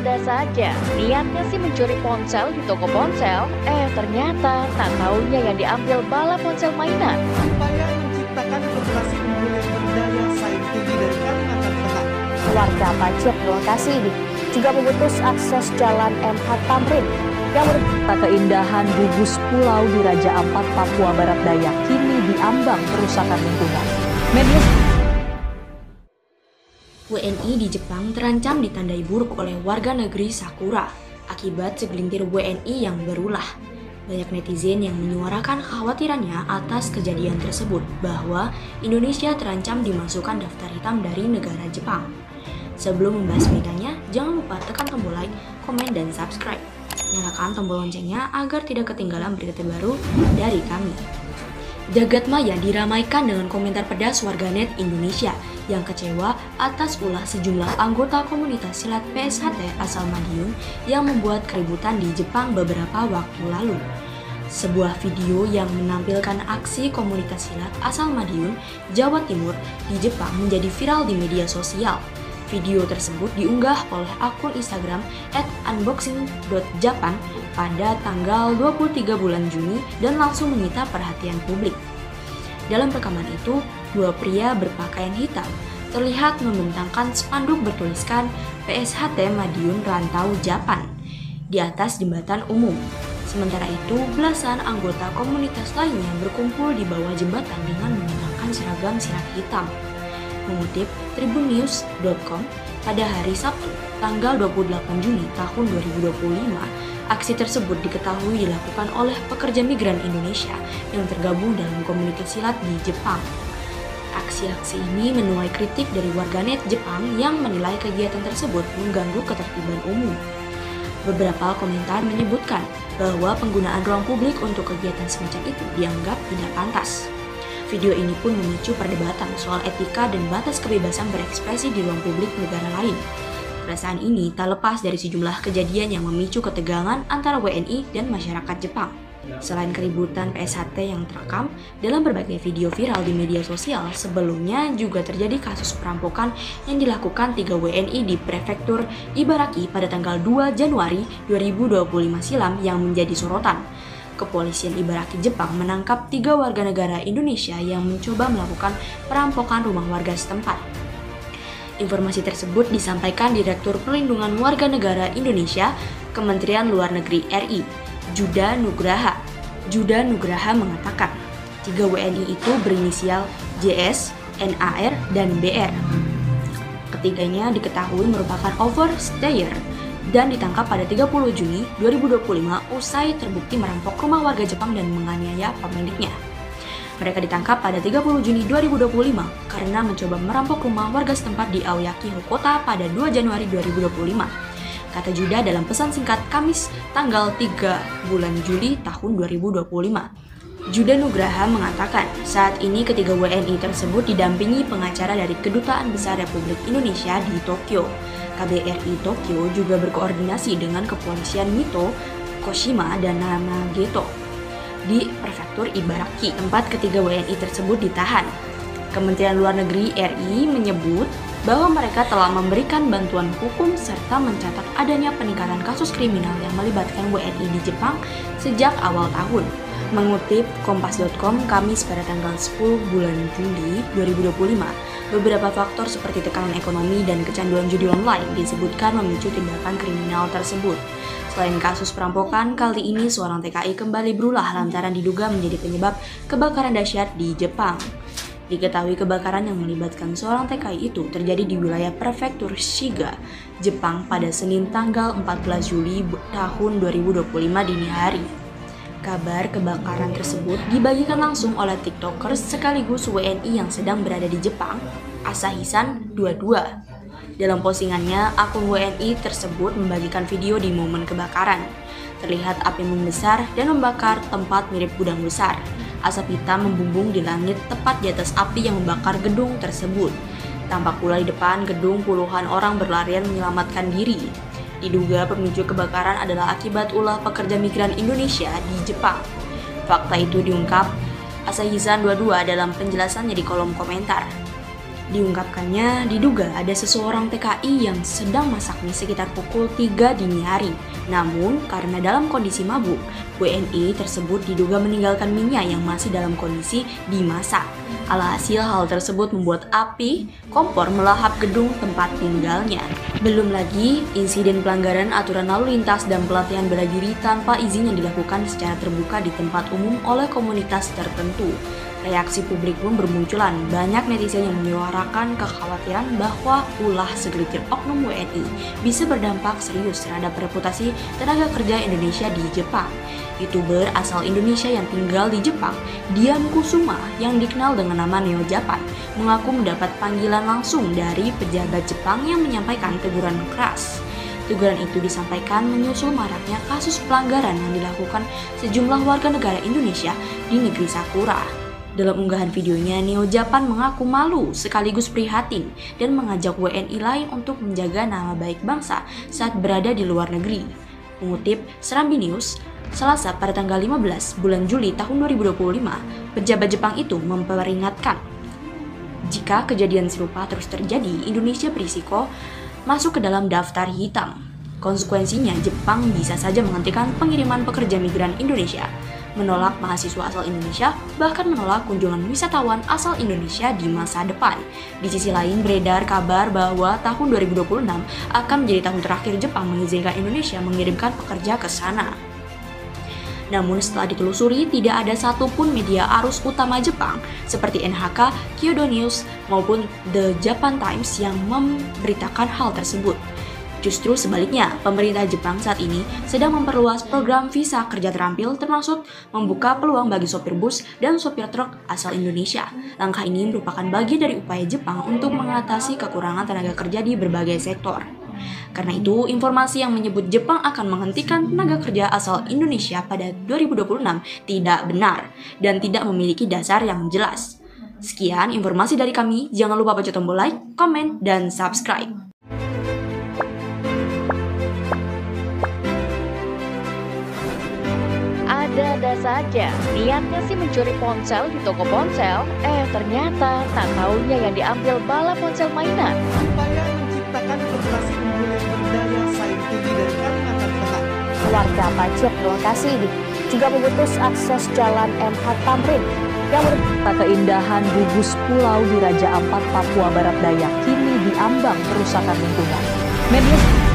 ada saja. Niatnya sih mencuri ponsel di toko ponsel, ternyata tak taunya yang diambil bala ponsel mainan. Upaya menciptakan lokasi unggul yang berdaya saing tinggi dari Kalimantan Tengah. Warga banjir di lokasi ini juga memutus akses jalan MH Tamrin yang keindahan gugus pulau di Raja Ampat, Papua Barat Daya kini diambang kerusakan lingkungan. WNI di Jepang terancam ditandai buruk oleh warga negeri Sakura akibat segelintir WNI yang berulah. Banyak netizen yang menyuarakan kekhawatirannya atas kejadian tersebut bahwa Indonesia terancam dimasukkan daftar hitam dari negara Jepang. Sebelum membahas beritanya, jangan lupa tekan tombol like, komen, dan subscribe. Nyalakan tombol loncengnya agar tidak ketinggalan berita terbaru dari kami. Jagat maya diramaikan dengan komentar pedas warganet Indonesia yang kecewa atas ulah sejumlah anggota komunitas silat PSHT asal Madiun yang membuat keributan di Jepang beberapa waktu lalu. Sebuah video yang menampilkan aksi komunitas silat asal Madiun, Jawa Timur di Jepang menjadi viral di media sosial. Video tersebut diunggah oleh akun Instagram @unboxing.japan pada tanggal 23 bulan Juni dan langsung menyita perhatian publik. Dalam rekaman itu, dua pria berpakaian hitam terlihat membentangkan spanduk bertuliskan PSHT Madiun Rantau Japan di atas jembatan umum. Sementara itu, belasan anggota komunitas lainnya berkumpul di bawah jembatan dengan mengenakan seragam silat hitam. Mengutip tribunnews.com, pada hari Sabtu, tanggal 28 Juni tahun 2025, aksi tersebut diketahui dilakukan oleh pekerja migran Indonesia yang tergabung dalam komunitas silat di Jepang. Aksi-aksi ini menuai kritik dari warganet Jepang yang menilai kegiatan tersebut mengganggu ketertiban umum. Beberapa komentar menyebutkan bahwa penggunaan ruang publik untuk kegiatan semacam itu dianggap tidak pantas. Video ini pun memicu perdebatan soal etika dan batas kebebasan berekspresi di ruang publik negara lain. Perasaan ini tak lepas dari sejumlah kejadian yang memicu ketegangan antara WNI dan masyarakat Jepang. Selain keributan PSHT yang terekam dalam berbagai video viral di media sosial, sebelumnya juga terjadi kasus perampokan yang dilakukan 3 WNI di Prefektur Ibaraki pada tanggal 2 Januari 2025 silam yang menjadi sorotan. Kepolisian Ibaraki Jepang menangkap 3 warga negara Indonesia yang mencoba melakukan perampokan rumah warga setempat. Informasi tersebut disampaikan Direktur Perlindungan Warga Negara Indonesia, Kementerian Luar Negeri RI, Juda Nugraha. Juda Nugraha mengatakan, 3 WNI itu berinisial JS, NAR, dan BR. Ketiganya diketahui merupakan overstayer dan ditangkap pada 30 Juni 2025 usai terbukti merampok rumah warga Jepang dan menganiaya pemiliknya. Mereka ditangkap pada 30 Juni 2025 karena mencoba merampok rumah warga setempat di Aoyaki, Kota pada 2 Januari 2025. Kata Juda dalam pesan singkat Kamis tanggal 3 bulan Juli tahun 2025. Juda Nugraha mengatakan saat ini ketiga WNI tersebut didampingi pengacara dari Kedutaan Besar Republik Indonesia di Tokyo. KBRI Tokyo juga berkoordinasi dengan kepolisian Mito, Koshima, dan Namageto di Prefektur Ibaraki, tempat ketiga WNI tersebut ditahan. Kementerian Luar Negeri RI menyebut bahwa mereka telah memberikan bantuan hukum serta mencatat adanya peningkatan kasus kriminal yang melibatkan WNI di Jepang sejak awal tahun. Mengutip Kompas.com, Kamis pada tanggal 10 bulan Juli 2025, beberapa faktor seperti tekanan ekonomi dan kecanduan judi online disebutkan memicu tindakan kriminal tersebut. Selain kasus perampokan, kali ini seorang TKI kembali berulah lantaran diduga menjadi penyebab kebakaran dahsyat di Jepang. Diketahui kebakaran yang melibatkan seorang TKI itu terjadi di wilayah Prefektur Shiga, Jepang pada Senin tanggal 14 Juli tahun 2025 dini hari. Kabar kebakaran tersebut dibagikan langsung oleh TikTokers sekaligus WNI yang sedang berada di Jepang, Asahisan 22. Dalam postingannya, akun WNI tersebut membagikan video di momen kebakaran. Terlihat api membesar dan membakar tempat mirip gudang besar. Asap hitam membumbung di langit tepat di atas api yang membakar gedung tersebut. Tampak pula di depan gedung puluhan orang berlarian menyelamatkan diri. Diduga pemicu kebakaran adalah akibat ulah pekerja migran Indonesia di Jepang. Fakta itu diungkap Asahisan 22 dalam penjelasannya di kolom komentar. Diungkapkannya, diduga ada seseorang TKI yang sedang masak mie sekitar pukul 3 dini hari. Namun, karena dalam kondisi mabuk, WNI tersebut diduga meninggalkan mie-nya yang masih dalam kondisi dimasak. Alhasil hal tersebut membuat api kompor melahap gedung tempat tinggalnya. Belum lagi, insiden pelanggaran aturan lalu lintas dan pelatihan bela diri tanpa izin yang dilakukan secara terbuka di tempat umum oleh komunitas tertentu. Reaksi publik pun bermunculan, banyak netizen yang menyuarakan kekhawatiran bahwa ulah segelintir oknum WNI bisa berdampak serius terhadap reputasi tenaga kerja Indonesia di Jepang. YouTuber asal Indonesia yang tinggal di Jepang, Dian Kusuma, yang dikenal dengan nama Neo Japan, mengaku mendapat panggilan langsung dari pejabat Jepang yang menyampaikan teguran keras. Teguran itu disampaikan menyusul maraknya kasus pelanggaran yang dilakukan sejumlah warga negara Indonesia di negeri Sakura. Dalam unggahan videonya, Neo Japan mengaku malu sekaligus prihatin dan mengajak WNI lain untuk menjaga nama baik bangsa saat berada di luar negeri. Mengutip Serambi News, Selasa pada tanggal 15 bulan Juli tahun 2025, pejabat Jepang itu memperingatkan jika kejadian serupa terus terjadi, Indonesia berisiko masuk ke dalam daftar hitam. Konsekuensinya, Jepang bisa saja menghentikan pengiriman pekerja migran Indonesia, menolak mahasiswa asal Indonesia, bahkan menolak kunjungan wisatawan asal Indonesia di masa depan. Di sisi lain, beredar kabar bahwa tahun 2026 akan menjadi tahun terakhir Jepang mengizinkan Indonesia mengirimkan pekerja ke sana. Namun setelah ditelusuri, tidak ada satupun media arus utama Jepang seperti NHK, Kyodo News, maupun The Japan Times yang memberitakan hal tersebut. Justru sebaliknya, pemerintah Jepang saat ini sedang memperluas program visa kerja terampil termasuk membuka peluang bagi sopir bus dan sopir truk asal Indonesia. Langkah ini merupakan bagian dari upaya Jepang untuk mengatasi kekurangan tenaga kerja di berbagai sektor. Karena itu, informasi yang menyebut Jepang akan menghentikan tenaga kerja asal Indonesia pada 2026 tidak benar dan tidak memiliki dasar yang jelas. Sekian informasi dari kami, jangan lupa pencet tombol like, komen, dan subscribe. Ada-ada saja, niatnya sih mencuri ponsel di toko ponsel, ternyata tak taunya yang diambil bala ponsel mainan. Upaya menciptakan korporasi unggul yang berdaya saing tinggi dari Kalimantan Tengah. Warga Pacet lokasi ini juga memutus akses jalan MH Tamrin yang merupakan keindahan gugus pulau di Raja Ampat, Papua Barat Daya kini diambang kerusakan lingkungan. Media